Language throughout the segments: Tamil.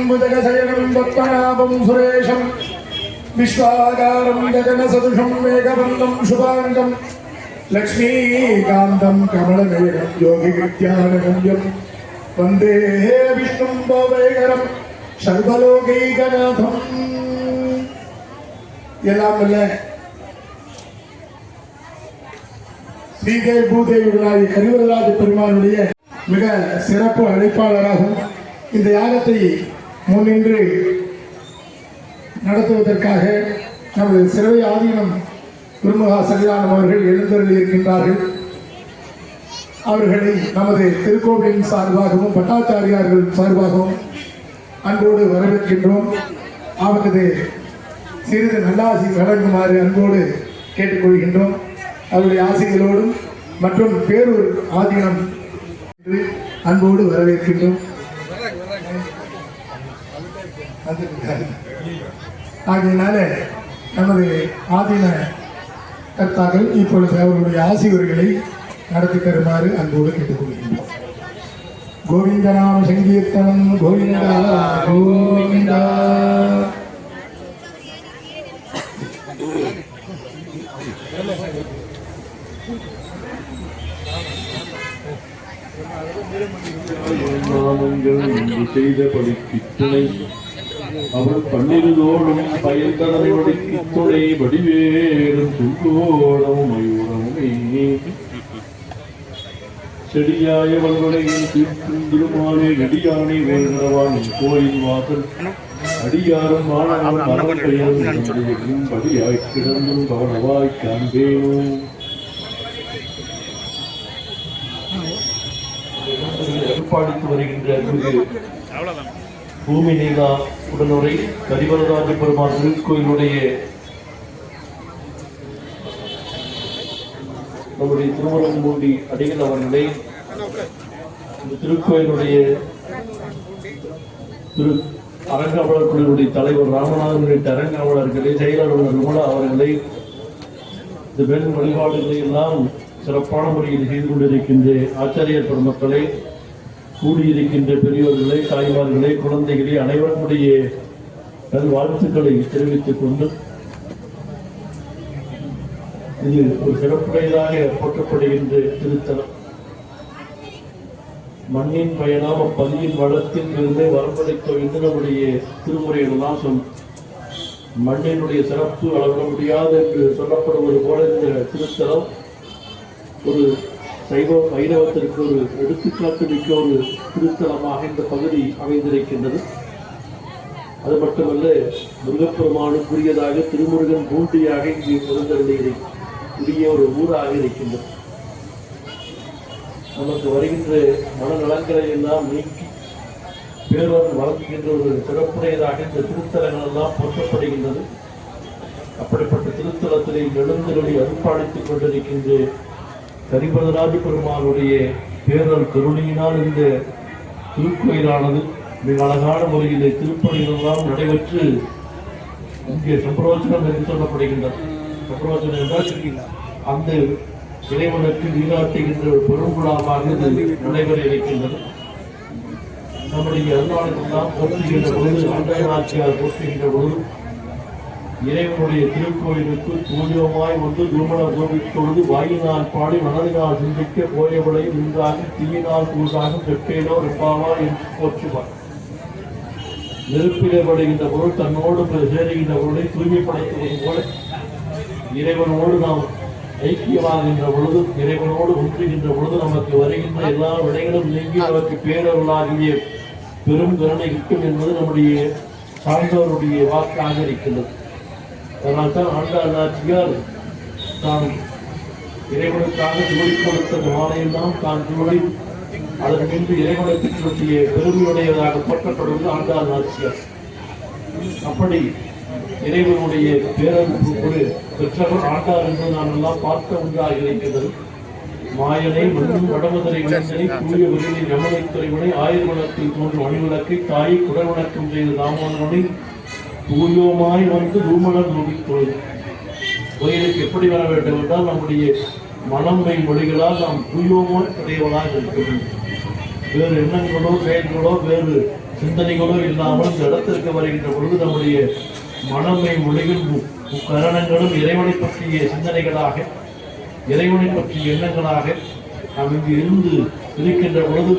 अम्बुजगशयनं पद्मनाभं सुरेशं विश्वाकारं गगनसदृशं मेघवन्तं शुभाङ्गं लक्ष्मीकान्तं कमलनयनं योगिकृत्यानगम्यं वन्दे विष्णुं भवैकरं सर्वलोकैकनाथम् எல்லாம் வல்ல ஸ்ரீதேவி பூதேவி விநாயகி கரிவரராஜ பெருமானுடைய மிக சிறப்பு அழைப்பாளராகும் இந்த யாகத்தை முன்னின்று நடத்துவதற்காக நமது சிறவை ஆதீனம் குருமகா சன்னிதானம் அவர்கள் எழுந்தருளி இருக்கின்றார்கள். அவர்களை நமது திருக்கோவிலின் சார்பாகவும் பட்டாச்சாரியார்கள் சார்பாகவும் அன்போடு வரவேற்கின்றோம். அவரது சிறிது நல்லாசி வழங்குமாறு அன்போடு கேட்டுக்கொள்கின்றோம். அவருடைய ஆசைகளோடும் மற்றும் பேரூர் ஆதீனம் அன்போடு வரவேற்கின்றோம். ஆகையினால நமது ஆதீன கர்த்தாக்கள் இப்பொழுது அவர்களுடைய ஆசிரியர்களை நடத்தி தருமாறு அன்போடு கேட்டுக்கொள்கின்றோம். கோவிந்தநாம சங்கீர்த்தனம் கோவிந்தா கோவிந்தா. செய்த படிக்கித்துணை அவள் பன்னிருதோடும் பயன்தனோடு கித்துணை வடிவேறும் துங்கோடும் மயூரமுமே செடியாய வல்வளையில் திருமாலே நடியானை வேண்டவான் கோயில் வாசல் அடியாரும் மாணவன் மரம் பெயரும் படியாய் கிடந்தும் கவனவாய் காண்பேனும் ஏற்பாடித்து வருகின்ற பூமி நீலா உடனுரை கரிவரராஜ பெருமாள் திருக்கோயிலுடைய நம்முடைய திருமணம்பூண்டி அடிகள் அவர்களை இந்த திருக்கோயிலுடைய திரு அரங்காவலர் குழுவுடைய தலைவர் ராமநாதன் உள்ளிட்ட அரங்காவலர்களை செயலாளர் விமலா அவர்களை இந்த பெண் வழிபாடுகளை எல்லாம் சிறப்பான முறையில் செய்து கொண்டிருக்கின்ற ஆச்சாரியர் பெருமக்களை, கூடியிருக்கின்ற பெரியோர்களை, தாய்மார்களை, குழந்தைகளை அனைவருடைய நல் வாழ்த்துக்களை தெரிவித்துக் கொண்டு இது ஒரு சிறப்புடையதாக போற்றப்படுகின்ற திருத்தலம். மண்ணின் பயனாம் அப்பதியின் வளத்தின் இருந்தே வரம்படைத்த என்று நம்முடைய திருமுறைகளெல்லாம் சொல் மண்ணினுடைய சிறப்பு அளவிட முடியாது என்று சொல்லப்படுவது போல இந்த திருத்தலம் ஒரு சைவ வைரவத்திற்கு ஒரு எடுத்துக்காட்டு மிக்க ஒரு திருத்தலமாக இந்த பகுதி அமைந்திருக்கின்றது. அது மட்டுமல்ல, முருகப்பெருமானுக்குரியதாக திருமுருகன் பூண்டியாக இங்கு இருந்தருடைய ஒரு ஊராக இருக்கின்றது. நமக்கு வருகின்ற மனநலன்களை எல்லாம் நீக்கி பேரவர் வழங்குகின்ற ஒரு சிறப்புடையதாக இந்த திருத்தலங்கள் எல்லாம் போற்றப்படுகின்றது. அப்படிப்பட்ட திருத்தலத்திலே எழுந்தருளை அருள்பாலித்துக் கொண்டிருக்கின்ற கரிவரராஜ பெருமானுடைய பேரல் கருணையினால் இந்த திருக்கோயிலானது மிக அழகான முறையிலே திருப்பணிகள் எல்லாம் நடைபெற்று இங்கே சம்பிரோஜனம் என்று சொல்லப்படுகின்றது. சம்பிரோஜனம் என்றால் அந்த இறைவனுக்கு நீராட்டுகின்ற ஒரு பெருங்குழாமாக நடைபெற இருக்கின்றது. நம்முடைய அருளாளர்களெல்லாம் போற்றுகின்ற பொழுது, ஆண்டாயநாச்சியார் போற்றுகின்ற பொழுது இறைவனுடைய திருக்கோயிலுக்கு தூயமாய் வந்து தூமண கோபித்தொழுது வாயினால் பாடி மனதினால் சிந்திக்க போயவளை நின்றாக தீயினால் கூசாக பெற்றேனோ ரெப்பாவா என்று போற்றுவார். நெருப்பிலே படுகின்ற பொருள் தன்னோடு சேருகின்ற பொருளை தூய்மைப்படுத்துவது போல இறைவனோடு நாம் ஐக்கியமாகின்ற பொழுது, இறைவனோடு ஒன்றுகின்ற பொழுது நமக்கு வருகின்ற எல்லா விடைகளும் நீங்கி நமக்கு பேரருளாகிய பெரும் கருணை கிட்டும் என்பது நம்முடைய சார்ந்தவருடைய வாக்காக இருக்கின்றது. அதனால்தான் ஆண்டாள் நாச்சியார் தான் இறைவனுக்காக ஜோடி கொடுத்த மாலையெல்லாம் தான் ஜோடி அதன் மீது இறைவனுக்கு சொல்லிய பெருமையுடையதாக போற்றப்படுவது ஆண்டாள் நாச்சியார். அப்படி இறைவனுடைய பேரன்பு பெற்றவர் ஆண்டார் என்று நாம் எல்லாம் பார்க்க ஒன்றாக இருக்கின்றது. மாயனை மண்ணும் வடமதுரை விளந்தனை தூய விருதை யமனை துறைவனை ஆயுர்வனத்தில் தோன்றும் அணிவிளக்கை தாயை குடவணக்கம் செய்த தாமோதரனை தூயோமாய் வந்து தூமணர் நோக்கிக்கொள்வது. கோயிலுக்கு எப்படி வர வேண்டும் என்றால் நம்முடைய மனமை மொழிகளால் நாம் தூயோமாய் உடையவனாக இருக்க வேண்டும். வேறு எண்ணங்களோ செயல்களோ வேறு சிந்தனைகளோ இல்லாமல் இந்த இடத்திற்கு வருகின்ற பொழுது நம்முடைய மனமை மொழிகள் கரணங்களும் இறைவனை பற்றிய சிந்தனைகளாக, இறைவனை பற்றிய எண்ணங்களாக நாம் இங்கு இருந்து இருக்கின்ற பொழுது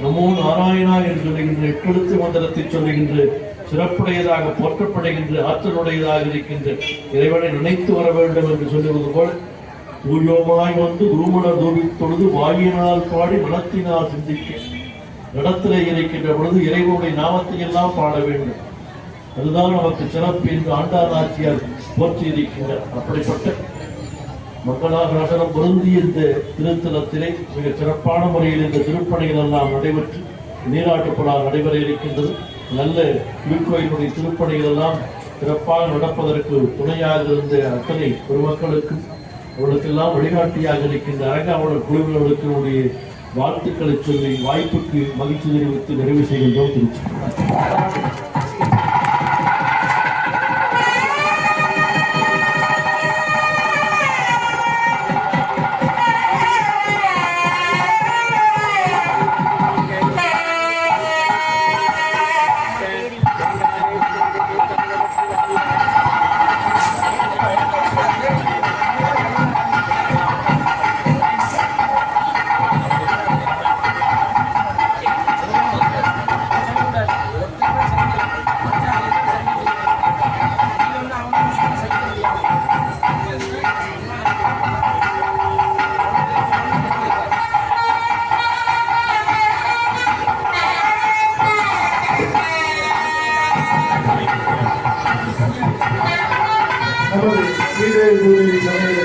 நமோ நாராயணா என்று சொல்லுகின்ற எட்டெழுத்து மந்திரத்தை சொல்லுகின்ற சிறப்புடையதாக போற்றப்படுகின்ற ஆற்றலுடையதாக இருக்கின்ற இறைவனை நினைத்து வர வேண்டும் என்று சொல்லுவது போல தூயோமாய் வந்து ரூமணர் தூபித்தொழுது வாயினால் பாடி மனத்தினால் சிந்திக்க இடத்திலே இருக்கின்ற பொழுது இறைவனுடைய நாமத்தை எல்லாம் பாட வேண்டும். அதுதான் நமக்கு சிறப்பு என்று ஆண்டாள் நாச்சியார் போற்றி இருக்கின்றார். அப்படிப்பட்ட மக்களாக நகரம் பொருந்திய இந்த திருத்தலத்திலே மிக சிறப்பான முறையில் இந்த திருப்பணிகள் எல்லாம் நடைபெற்று நீராட்டுப்படா நடைபெற இருக்கின்றது. நல்ல திருக்கோயிலுடைய திருப்பணிகள் எல்லாம் சிறப்பாக நடப்பதற்கு துணையாக இருந்த அத்தனை பெருமக்களுக்கும் அவர்களுக்கெல்லாம் வழிகாட்டியாக இருக்கின்ற அரங்காவலர் குழுவினர்களுக்கு வாழ்த்துக்களை சொல்லி வாய்ப்புக்கு மகிழ்ச்சி தெரிவித்து நிறைவு செய்கின்றோம். திருச்சி.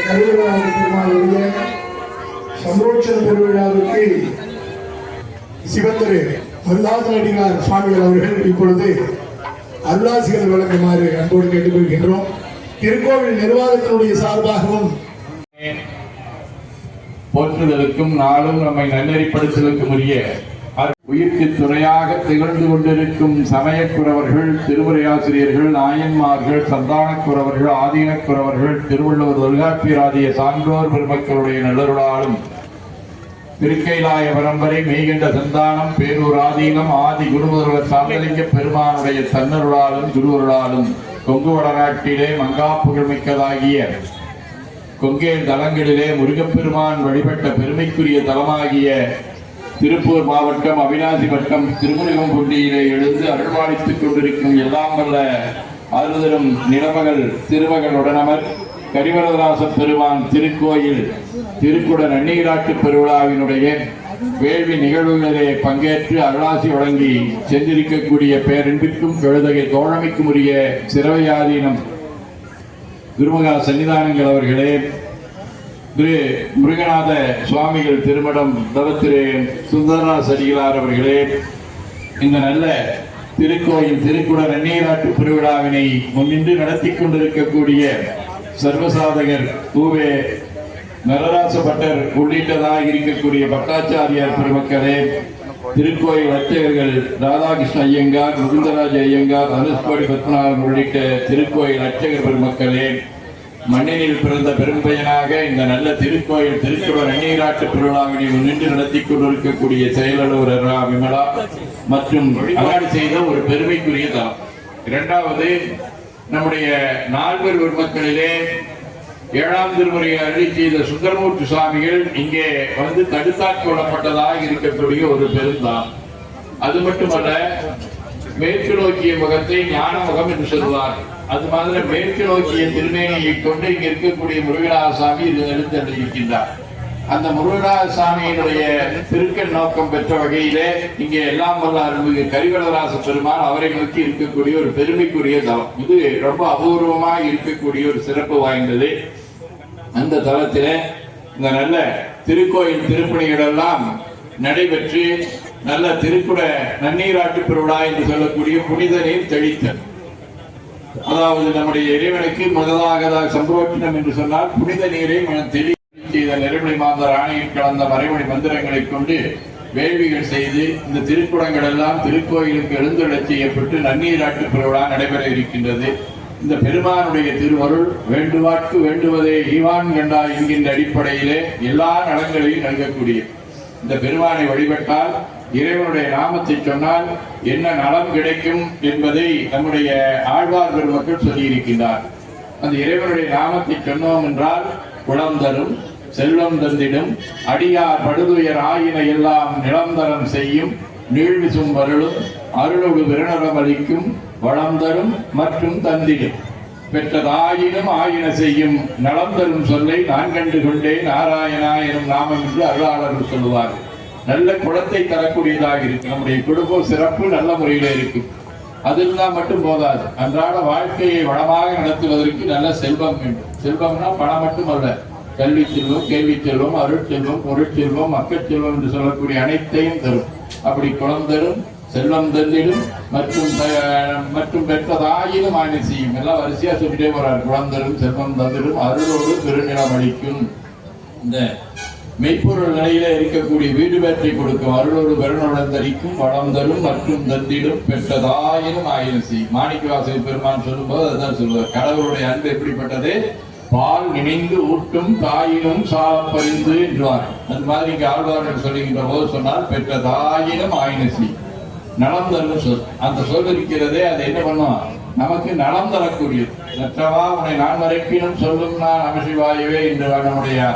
பெருமாளுடைய சந்தோஷ பெருவிழாவுக்கு சிவத்திரு மருதாசனடிகளார் சுவாமிகள் அவர்கள் இப்பொழுது அருளாசிகள் வழங்குமாறு அன்போடு கேட்டுக்கொள்கின்றோம். திருக்கோவில் நிர்வாகத்தினுடைய சார்பாகவும் போற்றுதலுக்கும் நாளும் நம்மை நன்னெறிப்படுத்தலுக்கும் உரிய உயிர்க்கு துணையாக திகழ்ந்து கொண்டிருக்கும் சமயக்குறவர்கள், திருமுறையாசிரியர்கள், நாயன்மார்கள், சந்தானக்குறவர்கள், ஆதீனக்குறவர்கள், திருவள்ளுவர் தொல்காப்பியராதிய சான்றோர் பெருமக்களுடைய நல்லருளாலும் திருக்கைலாய பரம்பரை மெய்கண்ட சந்தானம் பேரூர் ஆதீனம் ஆதி குருமுதல்வர் சாந்தலிங்க பெருமானுடைய தன்னருளாலும் குருவருளாலும் கொங்கு வடநாட்டிலே மங்கா புகழ்மிக்கதாகிய கொங்கேல் தலங்களிலே முருகப்பெருமான் வழிபட்ட பெருமைக்குரிய தலமாகிய திருப்பூர் மாவட்டம் அவிநாசி வட்டம் திருமுருகம்புண்டியிலே எழுந்து அருள்பாலித்துக் கொண்டிருக்கும் எல்லாம் வல்ல அருள்தரும் நிலமகள் திருமகள் உடனமர் கரிவரதராச பெருமான் திருக்கோயில் திருக்குட நன்னீராட்டு பெருவிழாவினுடைய வேள்வி நிகழ்வுகளிலே பங்கேற்று அருளாசி வழங்கி சென்றிருக்கக்கூடிய பேரன்பிற்கும் எழுதகை தோழமைக்கும் உரிய சிறவையாதீனம் குருமகா சன்னிதானங்கள் அவர்களே, திரு முருகநாத சுவாமிகள் திருமடம் தவத்திரு சுந்தரநாத் அடிகளார் அவர்களே, இந்த நல்ல திருக்கோயில் திருக்குட நன்னீராட்டு பெருவிழாவினை முன்னின்று நடத்தி கொண்டிருக்கக்கூடிய சர்வசாதகர் பூவே நரராச பட்டர் உள்ளிட்டதாக இருக்கக்கூடிய பட்டாச்சாரியார் பெருமக்களே, திருக்கோயில் அர்ச்சகர்கள் ராதாகிருஷ்ண ஐயங்கார், முகுந்தராஜ ஐயங்கார், அனுஷ்கோடி பத்மநாபன் உள்ளிட்ட திருக்கோயில் அர்ச்சகர் பெருமக்களே, மண்ணினில் பிறந்த பெரும்பயனாக இந்த நல்ல திருக்கோயில் திருக்குட நன்னீராட்டு பெருவிழாவினை முன்னின்று நடத்தி கொண்டிருக்கக்கூடிய செயலாளர் விமலா மற்றும் அகாடி செய்த ஒரு பெருமைக்குரிய தலம். இரண்டாவது, நம்முடைய நால்வர் பெருமக்களிலே 7ஆம் திருமுறை அருளி செய்த சுந்தரமூர்த்தி சுவாமிகள் இங்கே வந்து தடுத்தாற் கொள்ளப்பட்டதாக இருக்கக்கூடிய ஒரு பெருந்தான். அது மட்டுமல்ல, மேற்கு நோக்கிய முகத்தை ஞான முகம் என்று சொல்வார். அது மாதிரி மேற்கு நோக்கிய திருமேனியை கொண்டு இங்க இருக்கக்கூடிய முருகநாத சாமி எழுந்தருளியிருக்கின்றார். அந்த முருகநாத சாமியினுடைய திருக்கண் நோக்கம் பெற்ற வகையிலே இங்கே எல்லாம் வல்ல அருள்மிகு கரிவரதராச பெருமான் அவரை நோக்கி இருக்கக்கூடிய ஒரு பெருமைக்குரிய தலம். இது ரொம்ப அபூர்வமாக இருக்கக்கூடிய ஒரு சிறப்பு வாய்ந்தது. அந்த தலத்திலே இந்த நல்ல திருக்கோயில் திருப்பணிகள் எல்லாம் நடைபெற்று நல்ல திருக்குட நன்னீராட்டு பெருவிழா என்று சொல்லக்கூடிய புனித நீர் தெளித்தல். அதாவது நம்முடைய இறைவனுக்கு முதலாக சம்பரோட்சணம் என்று சொன்னால் புனித நீரை தெளி செய்த நெருமலை மாந்தர் ஆணையில் கலந்த மறைமொழி மந்திரங்களை கொண்டு வேள்விகள் செய்து இந்த திருக்குடங்கள் எல்லாம் திருக்கோயிலுக்கு எழுந்தருளச் செய்யப்பட்டு நன்னீராட்டு பெருவிழா நடைபெற இருக்கின்றது. இந்த பெருமானுடைய திருவருள் வேண்டுவாக்கு வேண்டுவதே ஈவான் கண்டா என்கின்ற அடிப்படையிலே எல்லா நலங்களையும் நல்கக்கூடிய இந்த பெருமானை வழிபட்டால் இறைவனுடைய நாமத்தை சொன்னால் என்ன நலம் கிடைக்கும் என்பதை நம்முடைய ஆழ்வார் பெருமக்கள் சொல்லியிருக்கின்றார். அந்த இறைவனுடைய நாமத்தை சொன்னோம் என்றால் குளம் தரும், செல்வம் தந்திடும், அடியார் படுதுயர் ஆயின எல்லாம் நிலந்தரம் செய்யும், நீழ்விசும் வருளும், அருளோடு விருணரம் அளிக்கும், வளம் தரும் மற்றும் தந்திடும், பெற்றதாயினும் ஆயின செய்யும், நலம் தரும் சொல்லை நான் கண்டு கொண்டேன் நாராயணா எனும் நாமம் என்று அருளாளர்கள் சொல்லுவார்கள். நல்ல குலத்தை தரக்கூடியதாக இருக்கு. நம்முடைய குடும்ப சிறப்பு நல்ல முறையில் இருக்கும். அது இருந்தால் மட்டும் போதாது. அன்றாட வாழ்க்கையை வளமாக நடத்துவதற்கு நல்ல செல்வம் வேண்டும். செல்வம்னா பணம் மட்டுமல்ல, கல்வி செல்வம், கேள்வி செல்வம், அருட்செல்வம், பொருட்செல்வம், மக்கள் செல்வம் என்று சொல்லக்கூடிய அனைத்தையும் தரும். அப்படி குலம் தரும், செல்வம் தந்திடும் மற்றும் பெற்றதாயினும் ஆய்வு செய்யும். எல்லாம் வரிசையா சொல்லிட்டே போறார். குலம் தரும், செல்வம் தந்திடும், அருளோடு திருநிலம் அளிக்கும். இந்த மெய்ப்பொருள் நிலையில இருக்கக்கூடிய வீடு பேற்றை கொடுக்கும், அருளோடு பெருநுடன் தரிக்கும், வளம் தரும் மற்றும் தந்திடும், பெற்றதாயினும் ஆயின செய்யும். மாணிக்கவாசகர் பெருமான் சொல்லும்போது அதுதான் சொல்லுவார். கடவுளுடைய அன்பு எப்படிப்பட்டது? பால் நினைந்து ஊட்டும் தாயினும் சாலப்பறிந்து என்றுவார். அது மாதிரி இங்க ஆழ்வார்கள் சொல்லுகின்ற போது சொன்னால் பெற்றதாயினும் ஆயின செய்யும். நலம் தரும் சொல். அந்த சொல் இருக்கிறதே, அது என்ன பண்ணும்? நமக்கு நலம் தரக்கூடியது. நற்றவா உன்னை நான் வரைப்பினும் சொல்லும் நான் நமசிவாயவே என்று நம்முடைய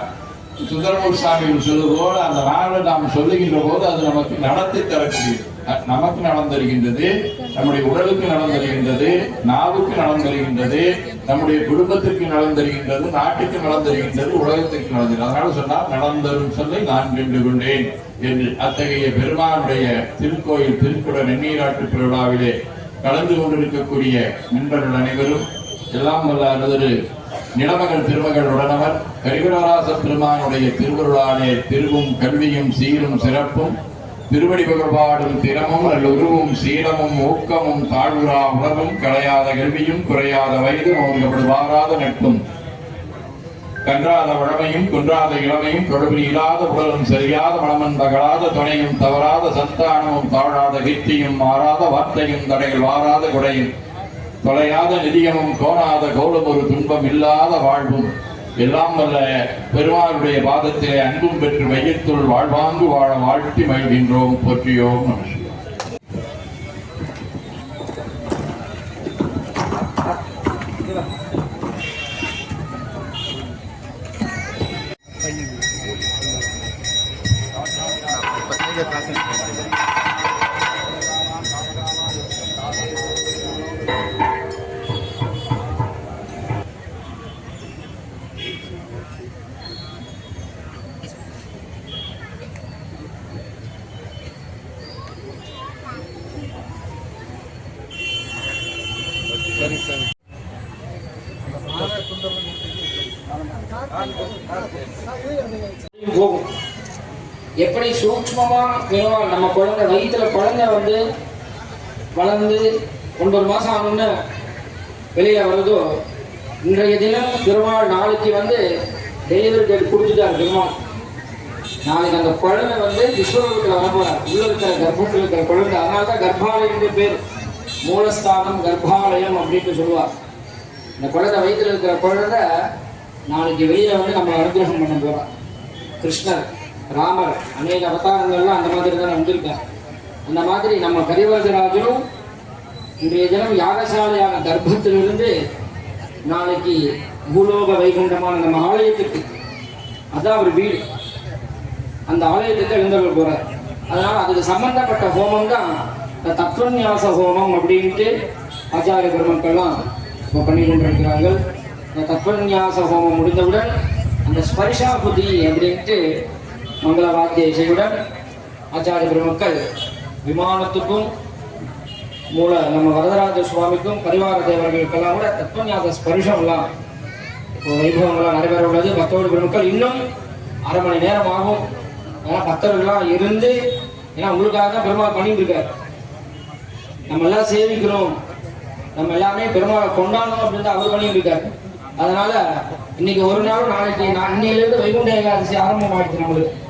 சுந்தரமூர் சாமிகள் சொல்லுவோடு அந்த நாளை நாம் சொல்லுகின்ற போது அது நமக்கு நலத்தை தரக்கூடியது. நமக்கு நலம் தருகின்றது, நம்முடைய உடலுக்கு நலம் தருகின்றது, நாவுக்கு நலம் தருகின்றது, நம்முடைய குடும்பத்திற்கு நலம் தருகின்றது, நாட்டுக்கு நலம் தருகின்றது, உலகத்திற்கு நலம் தருகிறது. அதனால சொன்னால் நலம் தரும் சொல்லை நான் கண்டு கொண்டேன் என்று அத்தகைய பெருமானுடைய திருக்கோயில் திருக்குட நெண்ணீராட்டு பெருவிழாவிலே கலந்து கொண்டிருக்கக்கூடிய நண்பர்கள் அனைவரும் எல்லாம் வல்ல அருதரு நிலமகள் திருமகள் உடனவர் கரிகுலராச பெருமானுடைய திருவருளாலே திருவும் கல்வியும் சீரும் சிறப்பும் திருவடி புகழ்பாடும் திறமும் நல்லுருவும் சீலமும் ஊக்கமும் தாழ்வுரா உணவும் களையாத கல்வியும் குறையாத வயதும் அவர்கள் வாராத நட்பும் கன்றாத வழமையும் குன்றாத இளமையும் தொடர்பு இல்லாத உடலும் சரியாத மனமன் தகழாத துணையும் தவறாத சந்தானமும் தாழாத கீர்த்தியும் மாறாத வார்த்தையும் தடைகள் வாராத குடையும் தொலையாத நிதியமும் கோணாத கோலம் ஒரு துன்பம் இல்லாத வாழ்வும் எல்லாம் வல்ல பெருமாளுடைய பாதத்திலே அன்பும் பெற்று மையத்துள் வாழ்வாங்கு வாழ வாழ்த்தி மகிழ்கின்றோம். போற்றியோம் நம போகும். எப்படி சூக்ஷ்மமா நம்ம குழந்தை வயிற்றுல குழந்தை வந்து வளர்ந்து 9 மாசம் ஆனோன்னு வெளியில வருதோ, இன்றைய தினம் பெருமாள் நாளைக்கு வந்து டெலிவரி டேட் கொடுத்துட்டார் பெருமாள். நாளைக்கு அந்த குழந்தை வந்து விஸ்வரூபத்தில் வரப்போறார். உள்ள இருக்கிற கர்ப்பத்தில் இருக்கிற குழந்தை. அதனால தான் கர்ப்பாலயம் பேர். மூலஸ்தானம் கர்ப்பாலயம் அப்படின்ட்டு சொல்லுவார். இந்த குழந்தை வயிற்றுல இருக்கிற குழந்தை நாளைக்கு வெளியில வந்து நம்ம அனுகிரகம் பண்ண போறோம். கிருஷ்ணர், ராமர், அநேக அவதாரங்கள்லாம் அந்த மாதிரி தான் வந்திருக்கார். அந்த மாதிரி நம்ம கரிவரதராஜனும் இன்றைய தினம் யாகசாலையான கர்ப்பத்திலிருந்து நாளைக்கு பூலோக வைகுண்டமான நம்ம ஆலயத்துக்கு, அதான் ஒரு வீடு, அந்த ஆலயத்துக்கு எழுந்தவர் போறார். அதனால அதுக்கு சம்பந்தப்பட்ட ஹோமம் தான் இந்த தத்துவநியாச ஹோமம் அப்படின்ட்டு ஆச்சாரிய பெருமக்கள்லாம் இப்போ பண்ணி கொண்டிருக்கிறார்கள். இந்த தத்துவநியாச ஹோமம் முடிந்தவுடன் அந்த ஸ்பரிஷாபுதி அப்படின்ட்டு மங்கள வாத்திய இசையுடன் ஆச்சாரிய பெருமக்கள் விமானத்துக்கும் நம்ம வரதராஜ சுவாமிக்கும் பரிவார தேவர்களுக்கெல்லாம் கூட தத்துவநியாச ஸ்பரிஷம்லாம் வைபவங்கள்லாம் நடைபெற உள்ளது. பக்தோடு பெருமக்கள் இன்னும் 1/2 மணி நேரம் ஆகும். ஏன்னா பக்தர்கள்லாம் இருந்து, ஏன்னா உங்களுக்காக தான் பெருமாள் பண்ணிட்டு இருக்காரு. நம்ம எல்லாம் சேவிக்கிறோம், நம்ம எல்லாமே பெருமாளை கொண்டாடணும் அப்படின்னு அவர் பண்ணிட்டு இருக்காரு. அதனால இன்னைக்கு ஒரு நாள், நாளைக்கு இன்னையிலிருந்து வைகுண்ட ஏகாதசி ஆரம்பமாயிடுச்சு. நம்மளுக்கு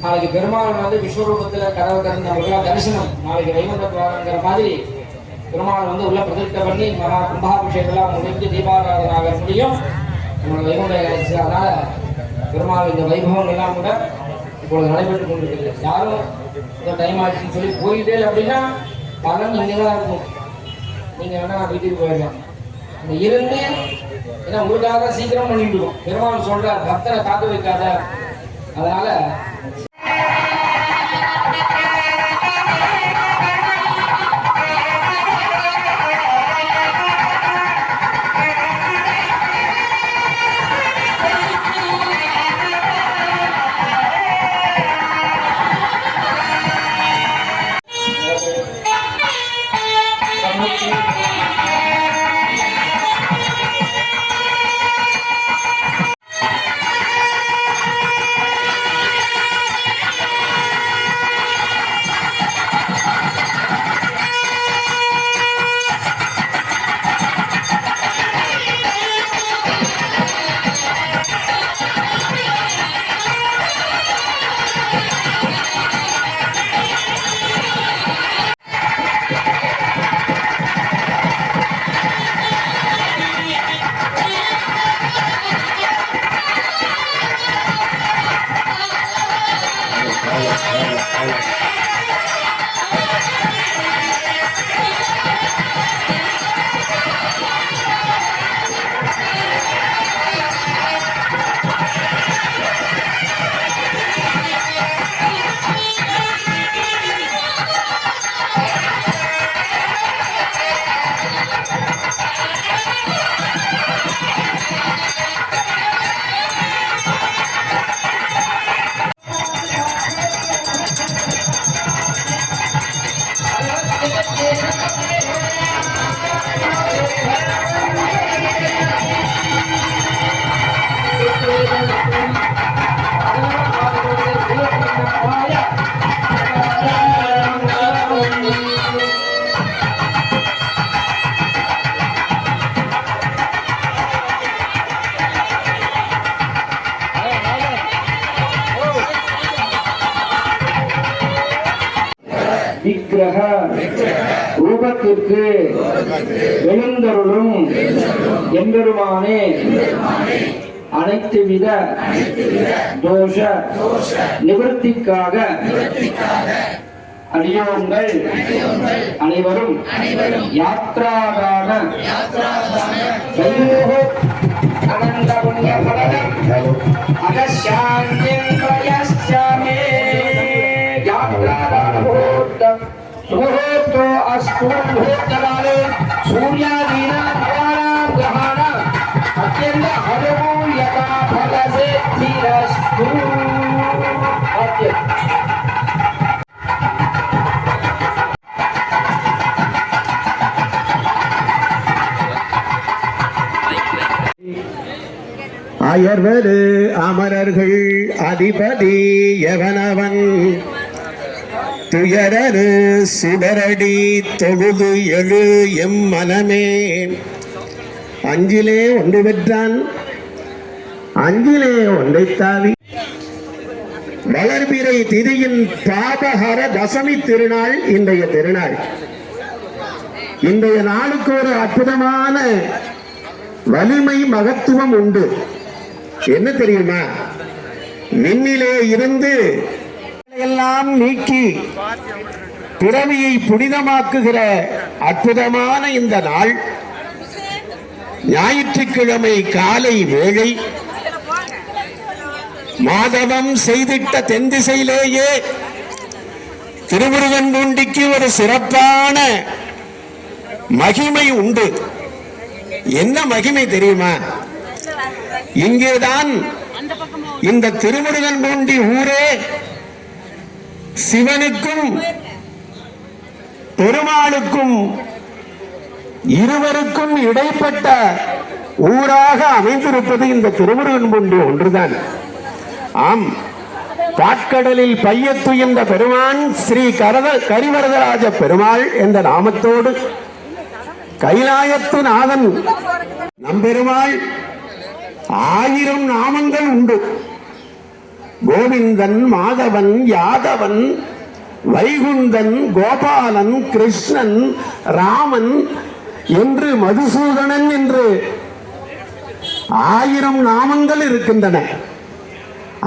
நாளைக்கு பெருமாள் வந்து விஸ்வரூபத்துல கதவை திறந்து அவர்களாம் தரிசனம். நாளைக்கு வைகுண்ட துவாரங்கிற மாதிரி பெருமாள் வந்து உள்ள பிரதிஷ்டை பண்ணி மகா கும்பாபிஷேகம்லாம் முடித்து தீபாராதனாக முடியும் நம்மளோட வைகுண்ட ஏகாதசி. அதனால பெருமாள் இந்த வைபவம் எல்லாம் கூட இப்பொழுது நடைபெற்றுக் கொண்டிருக்கிறது. யாரும் இந்த டைம் ஆச்சுன்னு சொல்லி போயிட்டே அப்படின்னா பலன் இங்கே தான் இருக்கும். நீங்கள் வேணா வீட்டுக்கு போயிடலாம். இந்த இருந்து ஏன்னா உங்களுக்காக சீக்கிரம் பண்ணிட்டு இருக்கோம். பெருமாள் சொல்றார், பக்தரை காத்து வைக்காத. அதனால விக்கிரக ரூபத்திற்கு எழுந்தருளும் எம்பெருமானே, அனைத்து வித தோஷ நிவர்த்திக்காக அடியோங்கள் அனைவரும் யாத்ராதான அனந்த புண்ணிய பலனம் அகசாந்திம் பிரயஸ்யாமே யாத்ராதான मुहूर्तो अस्तु मुहूर्तकाले सूर्यादीना नवानां ग्रहाणां अत्यंत अनुकूल्यता फलसिद्धिरस्तु। அயர்வது அமரர்கள் அதிபதி எவனவன் துயரரு சுடரடி தொழுது எழு எம் மனமே. அஞ்சிலே ஒன்று பெற்றான், அஞ்சிலே ஒன்றை தாவி. வளர்பிறை திதியின் பாபஹர தசமி திருநாள் இன்றைய திருநாள். இன்றைய நாளுக்கு ஒரு அற்புதமான வலிமை மகத்துவம் உண்டு. என்ன தெரியுமா? விண்ணிலே இருந்து எல்லாம் நீக்கி பிறவியை புனிதமாக்குகிற அற்புதமான இந்த நாள் ஞாயிற்றுக்கிழமை காலை வேளை மாதவம் செய்திட்ட தென் திசையிலேயே திருமுருகன்பூண்டிக்கு ஒரு சிறப்பான மகிமை உண்டு. என்ன மகிமை தெரியுமா? இங்கேதான் இந்த திருமுருகன்பூண்டி ஊரே சிவனுக்கும் பெருமாளுக்கும் இருவருக்கும் இடைப்பட்ட ஊராக அமைந்திருப்பது இந்த திருமுருகன்பூண்டி ஒன்றுதான். ஆம், பாட்கடலில் பையத்துயர்ந்த பெருமான் ஸ்ரீ கரிவரதராஜ பெருமாள் என்ற நாமத்தோடு கைலாயத்து நாதன் நம்பெருமாள் 1000 நாமங்கள் உண்டு. கோவிந்தன், மாதவன், யாதவன், வைகுந்தன், கோபாலன், கிருஷ்ணன், ராமன் என்று மதுசூதனன் என்று 1000 நாமங்கள் இருக்கின்றன.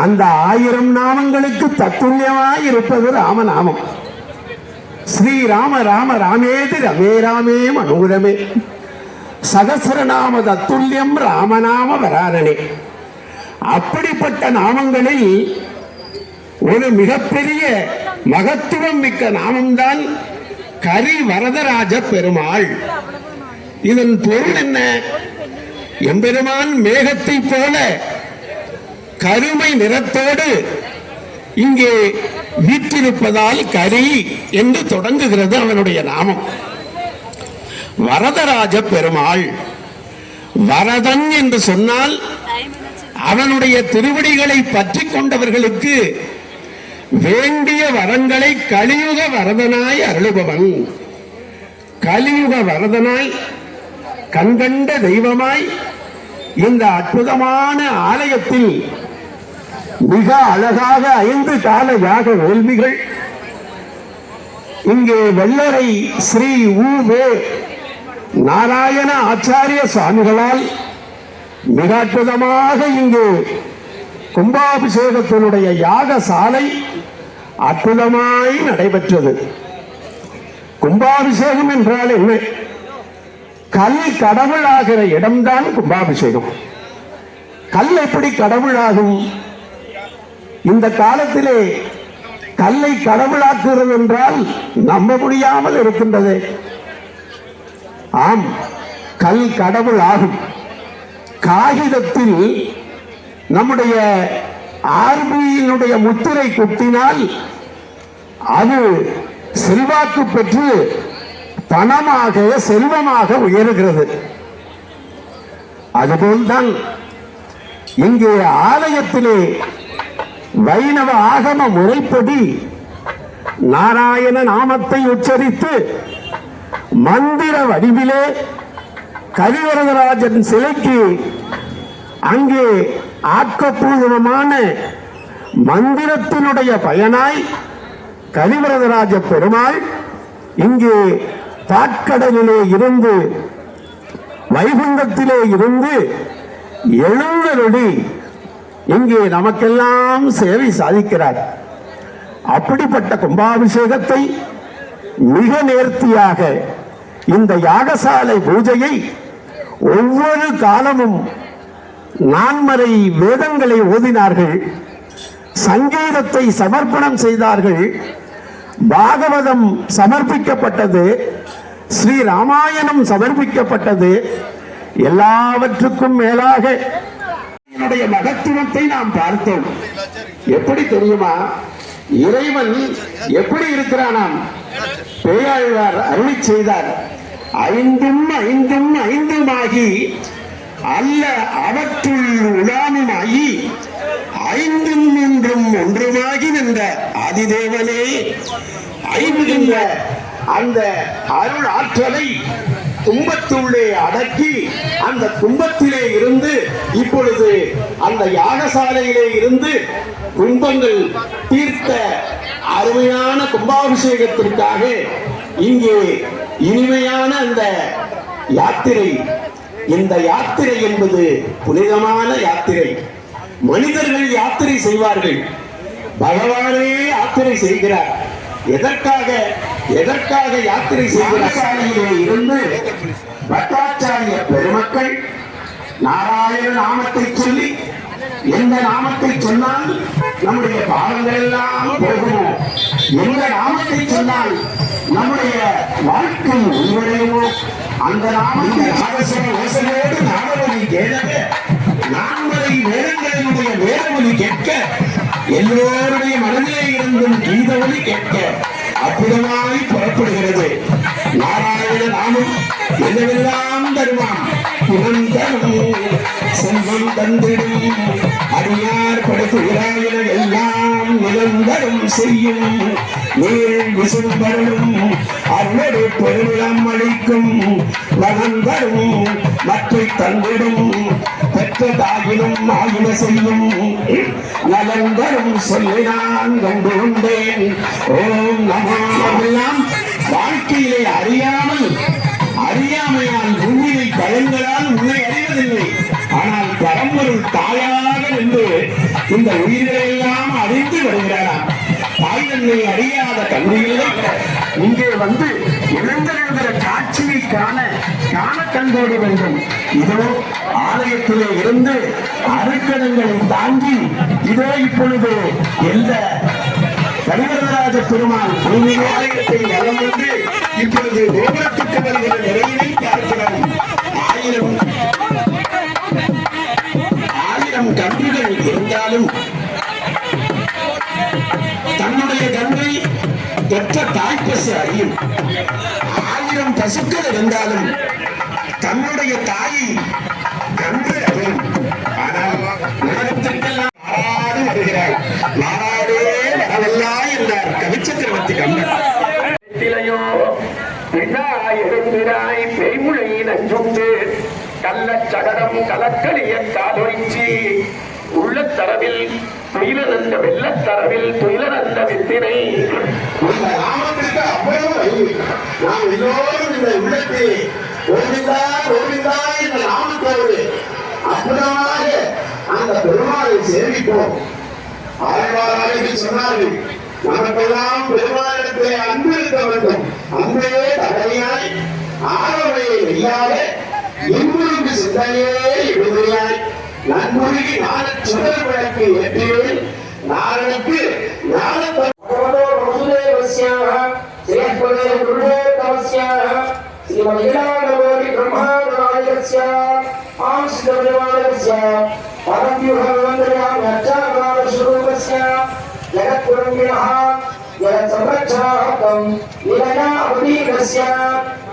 அந்த 1000 நாமங்களுக்கு தத்துல்யமாய் இருப்பது ராமநாமம். ஸ்ரீராம ராம ராமேதி ரமே ராமே மனோரமே சகசிரநாம தத்துல்யம் ராமநாம வராரணே. அப்படிப்பட்ட நாமங்களில் ஒரு மிகப்பெரிய மகத்துவம் மிக்க நாமம்தான் கரி வரதராஜ பெருமாள். இதன் பொருள் என்ன? எம்பெருமான் மேகத்தை போல கருமை நிறத்தோடு இங்கே வீற்றிருப்பதால் கரி என்று தொடங்குகிறது அவனுடைய நாமம். வரதராஜ பெருமாள். வரதன் என்று சொன்னால் அவனுடைய திருவடிகளை பற்றி கொண்டவர்களுக்கு வேண்டிய வரங்களை கலியுக வரதனாய் அருளுபவன். கலியுக வரதனாய் கண்கண்ட தெய்வமாய் இந்த அற்புதமான ஆலயத்தில் மிக அழகாக 5 கால யாக வேள்விகள் இங்கே வெள்ளரை ஸ்ரீ உ.வே. நாராயண ஆச்சாரிய சுவாமிகளால் மிக அற்புதமாக இங்கு கும்பாபிஷேகத்தினுடைய யாகசாலை அற்புதமாய் நடைபெற்றது. கும்பாபிஷேகம் என்றால் என்ன? கல் கடவுளாகிற இடம்தான் கும்பாபிஷேகம். கல் எப்படி கடவுளாகும்? இந்த காலத்திலே கல்லை கடவுளாக்குகிறது என்றால் நம்ப முடியாமல் இருக்கின்றது. ஆம், கல் கடவுள் ஆகும். காகிதத்தில் நம்முடைய ஆர்பியினுடைய முத்திரை குத்தினால் அது செல்வாக்கு பெற்று பணமாக செல்வமாக உயர்கிறது. அதுபோல்தான் இங்கே ஆலயத்திலே வைணவ ஆகம முறைப்படி நாராயண நாமத்தை உச்சரித்து மந்திர வடிவிலே கரிவரதராஜன் சிலைக்கு அங்கே ஆக்கப்பூர்வமான மந்திரத்தினுடைய பயனாய் கரிவரதராஜ பெருமாள் இங்கே பாற்கடலிலே இருந்து வைகுந்தத்திலே இருந்து எழுந்தருளி இங்கே நமக்கெல்லாம் சேவை சாதிக்கிறார். அப்படிப்பட்ட கும்பாபிஷேகத்தை மிக நேர்த்தியாக இந்த யாகசாலை பூஜையை ஒவ்வொரு காலமும் 4 வேதங்களை ஓதினார்கள், சங்கீதத்தை சமர்ப்பணம் செய்தார்கள், பாகவதம் சமர்ப்பிக்கப்பட்டது, ஸ்ரீ ராமாயணம் சமர்ப்பிக்கப்பட்டது. எல்லாவற்றுக்கும் மேலாக என்னுடைய மகத்துவத்தை நாம் பார்த்தோம். எப்படி தெரியுமா? இறைவன் எப்படி இருக்கிறானாம்? பேயாழ்வார் அருளி செய்தார். 5ம் 5ம் 5மாகி அல்ல அவற்றுள் உலாமுமாகி 5ம் 3ம் 1மாகி நின்ற ஆதிதேவனே 5 அந்த அருள் ஆற்றலை கும்பத்துள்ளே அடக்கி அந்த கும்பத்திலே இருந்து இப்பொழுது அந்த யாகசாலையிலே இருந்து கும்பங்கள் தீர்த்த அருமையான கும்பாபிஷேகத்திற்காக இங்கே இனிமையான அந்த யாத்திரை. இந்த யாத்திரை என்பது புனிதமான யாத்திரை. மனிதர்கள் யாத்திரை செய்வார்கள், பகவானே யாத்திரை செய்கிறார். எதற்காக யாத்திரை செய்கிறார்? இருந்து பட்டாச்சாரிய பெருமக்கள் நாராயண நாமத்தை சொல்லி, எந்த நாமத்தை சொன்னால் நம்முடைய பாவங்கள் எல்லாம் போகுமோ, எந்த நாமத்தை சொன்னால் நம்முடைய வாழ்க்கை உள்வடையுமோ அந்த நாமத்தை யோசனையோடு நாமவழி கேட்க, 4 வேதங்களினுடைய வேதமொழி கேட்க, எல்லோருடைய மனதிலே இருந்தும் கீதமொழி கேட்க அற்புதமாய் புறப்படுகிறது. நாராயண நாமம் என்னவெல்லாம் தருவான். புகழ்ந்தரும் செல்வம் தந்திடும் அடியார் படுத்துகிறாயன எல்லாம் நிரந்தரம் செய்யும் நீள் விசும்பரும் அருளோடு பெருமிழம் அளிக்கும் வளர்ந்தரும் மற்றை தந்திடும் பெற்ற தாயினும் ஆயின செய்யும் நலந்தரும் சொல்லி நான் கண்டு கொண்டேன். ஓம் நமோ. வாழ்க்கையிலே அறியாமையால் உண்மையை பயங்களால் உன்னை அறிவதில்லை. ஆனால் பரம்பொருள் தாயாக நின்று இந்த உயிர்களை எல்லாம் அறிந்து வருகிறாராம். தாய் தன்னை அறியாத கண்ணிகளை இங்கே வந்து எழுந்திருக்கிற காட்சியை காண கண்டோட வேண்டும். இதோ ஆலயத்திலே இருந்து அருக்கடங்களை தாங்கி இதோ இப்பொழுது எந்த கரிவரதராஜ பெருமாள் ஆலயத்தை வலம் வந்து இப்பொழுது கோபுரத்துக்கு வருகிற நிலையினை பார்க்கிறோம். ஆயிரம் கன்றுகள் இருந்தாலும் தன்னுடைய கன்றை பெற்ற தாய்ப்பசு அறியும். 1000 பசுக்கள் இருந்தாலும் தன்னுடைய தாயை கன்று அறியும். ஆனால் உலகத்திற்கெல்லாம் மாறாடு வருகிறாள். மாறாடே வரவல்லா என்றார் கவிச்சக்கரவர்த்தி கம்பர். எழுந்திராய் பெய்முளை நஞ்சுண்டு கள்ளச்சகடம் கலக்கலிய காதொழிச்சி உள்ளத்தரவில் துயிலந்த வெள்ளத்தரவில் துயிலந்த வித்தினை நாமத்திற்கு அவ்வளவு அறிவு. நாம் எல்லோரும் இந்த உள்ளத்தில் கோவிந்தா கோவிந்தா என்ற நாமத்தோடு அற்புதமாக அந்த பெருமாளை சேமிப்போம். ஆழ்வார்கள் சொன்னார்கள், நமக்கெல்லாம் பெருமாளிடத்திலே அன்பு இருக்க வேண்டும். அன்பே தடையாய் ஆரவையை வெல்லாத இன்புருக்கு சிந்தையே விடுதலையாய் நன்முருகி நாள சுடர் விளக்கு ஏற்றியேன் நாளனுக்கு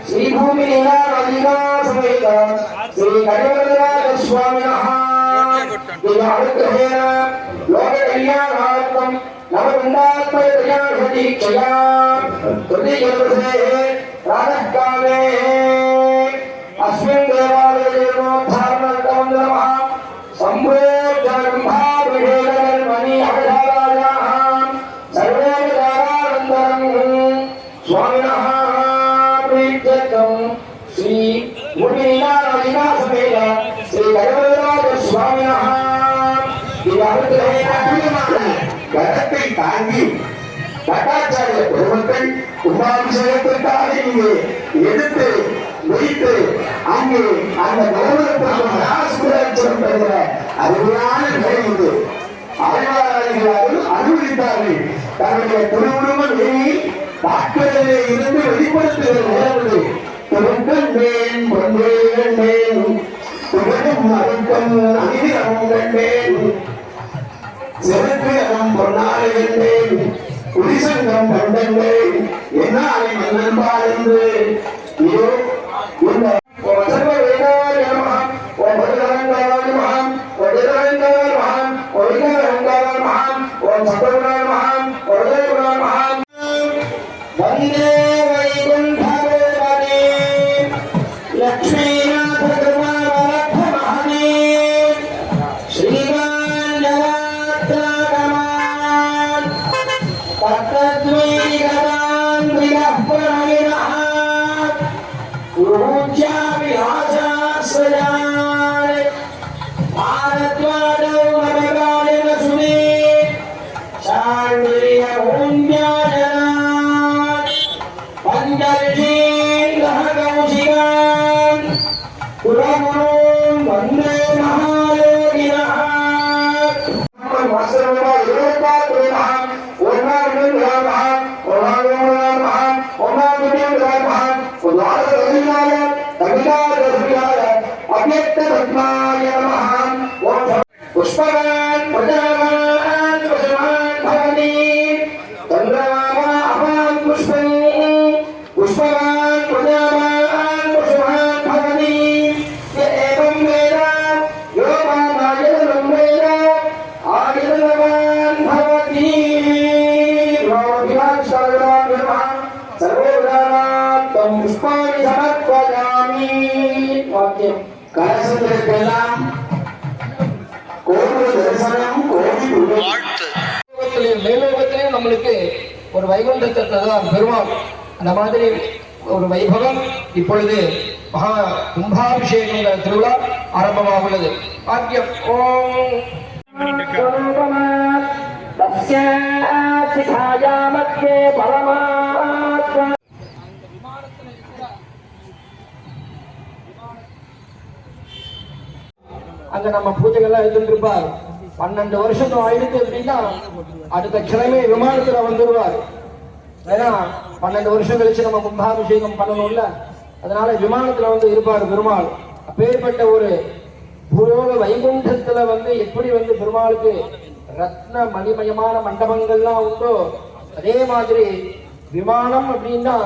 श्रीभूमि समेत श्री करिवरदराज स्वामिनः दिव्यानुग्रहेण लोककल्याणार्थं नवगुण्डात्मयदयाधीक्षया तृतीयवर्षे प्रातःकाले अस्मिन् देवालये जीर्णोद्धारणार्थं नमः सम्पूर्णब्रह्माभिषेककर्मणि अवधारायाः सर्वे विचारानन्तरं स्वामिनः श्री मुनिनारायण समेत श्री करिवरदराज स्वामिनः கரத்தை தாங்கி பட்டாச்சாரிய பெருமக்கள் கும்பாபிஷேகத்திற்காக இங்கே எடுத்து வைத்து அங்கே அந்த கோபுரத்திற்கு பெறுகிற அருமையான நிலை இது. ஆழ்வார்கள் அனுமதித்தார்கள். தன்னுடைய திருவுருவ நிலையை பார்க்கிறதிலே இருந்து வெளிப்படுத்துகிற நேரத்தில் திருக்கண்டேன் கொண்டேன் துவரும் மறுக்கம் அமிதிரம் கண்டேன் செலுத்திடம் பொன்னாலை கண்டேன் குடிசங்கம் கண்டேன் என்னாலை மன்னன் பாழ்ந்து இதோ இந்த वंदे वैकुंठे लक्ष्मीनाथ कृपावरद्धमहने श्रीमान् तत्तद्वैगतान् विलप्रणयिनः पूज्या विहासाश्रयान् भारद्वाजौ नवकालिन सुमे शाण्डिल्य भूम्याजनान् पञ्चर्षीर्गहकौशिकान् कुलगुरून् वन्दे महायोगिनः पुष्पवान् प्रजावान् पुष्पवान् भवति चन्द्रमामा अपान् पुष्पं पुष्पवान् प्रजावान् पुष्पवान् भवति य एवं वेद यो मामायतनं वेद आयतनवान् भवति सर्वोदानात्तं पुष्पाणि समर्पयामि वाक्यं कलशத்திற்கெல்லாம் கோவில் தரிசனம் கோவில் மேலோகத்திலே நம்மளுக்கு ஒரு வைகுண்டத்தை தருவார் பெருமாள். அந்த மாதிரி ஒரு வைபவம் இப்பொழுது மகா கும்பாபிஷேகங்கள் திருவிழா ஆரம்பமாக உள்ளது. வாக்கியம் ஓம் शिखायामध्ये परमात्मा அங்க நம்ம பூஜைகள்லாம் இருந்துருப்பார். 12 வருஷம் ஆயிடுச்சு அப்படின்னா அடுத்த கிழமை விமானத்துல வந்துடுவார். ஏன்னா 12 வருஷம் கழிச்சு நம்ம கும்பாபிஷேகம் பண்ணணும்ல, அதனால விமானத்துல வந்து இருப்பார் பெருமாள். அப்பேற்பட்ட ஒரு பூலோக வைகுண்டத்துல வந்து எப்படி வந்து பெருமாளுக்கு ரத்ன மணிமயமான மண்டபங்கள்லாம் உண்டோ அதே மாதிரி விமானம் அப்படின்னா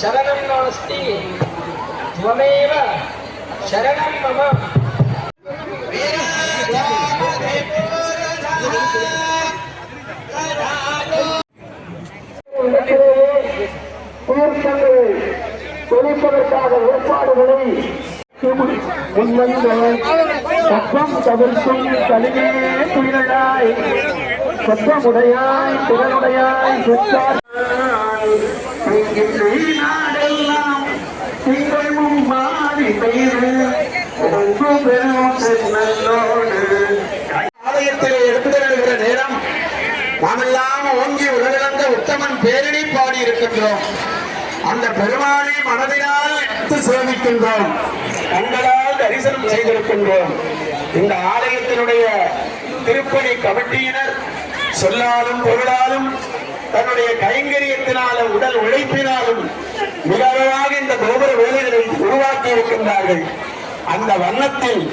शरणं नास्ति त्वमेव शरणं मम தொழிற்பதற்காக ஏற்பாடுகளை சத்தம் தவிர்க்கும் கலிமே துயிலாய் சத்தமுடையாய் திறனுடையாய் சுற்றார் ஆலயத்திலே எடுத்துகிற நேரம் நாமெல்லாம் ஓங்கி உலகளந்த உத்தமன் பேரினை பாடி இருக்கின்றோம். அந்த பெருமானை மனதினால் எடுத்து சேமிக்கின்றோம், கண்களால் தரிசனம் செய்திருக்கின்றோம். இந்த ஆலயத்தினுடைய திருப்பணி கமிட்டியினர் சொல்லாலும் பொருளாலும் தன்னுடைய கைங்கரியத்தினாலும் உடல் உழைப்பினாலும் மிக அழகாக இந்த கோபுர வேலைகளை உருவாக்கி இருக்கின்றார்கள். அந்த வண்ணத்தில்